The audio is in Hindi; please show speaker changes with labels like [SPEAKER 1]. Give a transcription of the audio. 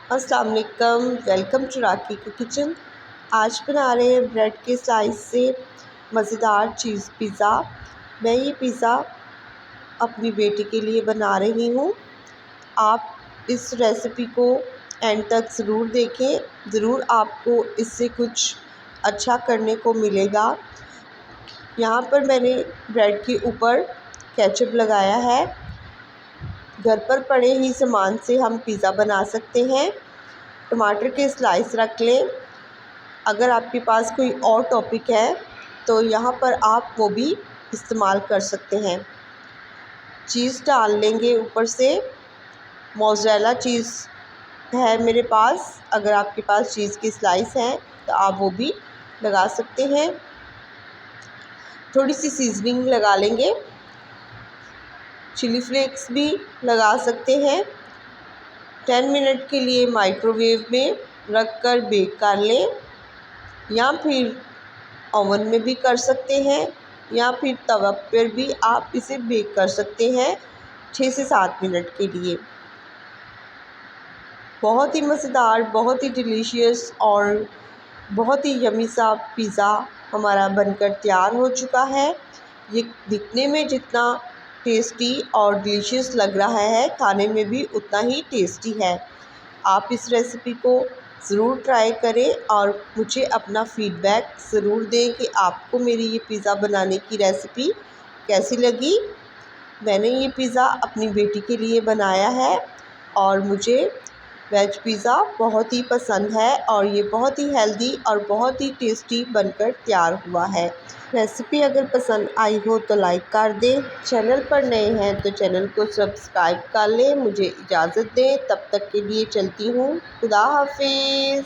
[SPEAKER 1] अस्सलाम वालेकुम, वेलकम टू राकी का किचन। आज बना रहे हैं ब्रेड के स्लाइस से मज़ेदार चीज़ पिज़्ज़ा। मैं ये पिज़्ज़ा अपनी बेटी के लिए बना रही हूँ। आप इस रेसिपी को एंड तक ज़रूर देखें, ज़रूर आपको इससे कुछ अच्छा करने को मिलेगा। यहाँ पर मैंने ब्रेड के ऊपर केचप लगाया है। घर पर पड़े ही सामान से हम पिज़्ज़ा बना सकते हैं। टमाटर के स्लाइस रख लें। अगर आपके पास कोई और टॉपिक है तो यहाँ पर आप वो भी इस्तेमाल कर सकते हैं। चीज़ डाल लेंगे ऊपर से। मोज़रेला चीज़ है मेरे पास, अगर आपके पास चीज़ की स्लाइस है तो आप वो भी लगा सकते हैं। थोड़ी सी सीजनिंग लगा लेंगे। चिली फ्लेक्स भी लगा सकते हैं। 10 मिनट के लिए माइक्रोवेव में रख कर बेक कर लें, या फिर ओवन में भी कर सकते हैं, या फिर तवा पर भी आप इसे बेक कर सकते हैं 6 से 7 मिनट के लिए। बहुत ही मज़ेदार, बहुत ही डिलीशियस और बहुत ही यम्मी सा पिज़्ज़ा हमारा बनकर तैयार हो चुका है। ये दिखने में जितना टेस्टी और डिलीशियस लग रहा है, खाने में भी उतना ही टेस्टी है। आप इस रेसिपी को ज़रूर ट्राई करें और मुझे अपना फ़ीडबैक ज़रूर दें कि आपको मेरी ये पिज़्ज़ा बनाने की रेसिपी कैसी लगी। मैंने ये पिज़्ज़ा अपनी बेटी के लिए बनाया है और मुझे वेज पिज़्ज़ा बहुत ही पसंद है और ये बहुत ही हेल्दी और बहुत ही टेस्टी बनकर तैयार हुआ है। रेसिपी अगर पसंद आई हो तो लाइक कर दें। चैनल पर नए हैं तो चैनल को सब्सक्राइब कर लें। मुझे इजाज़त दें, तब तक के लिए चलती हूँ। खुदा हाफिज़।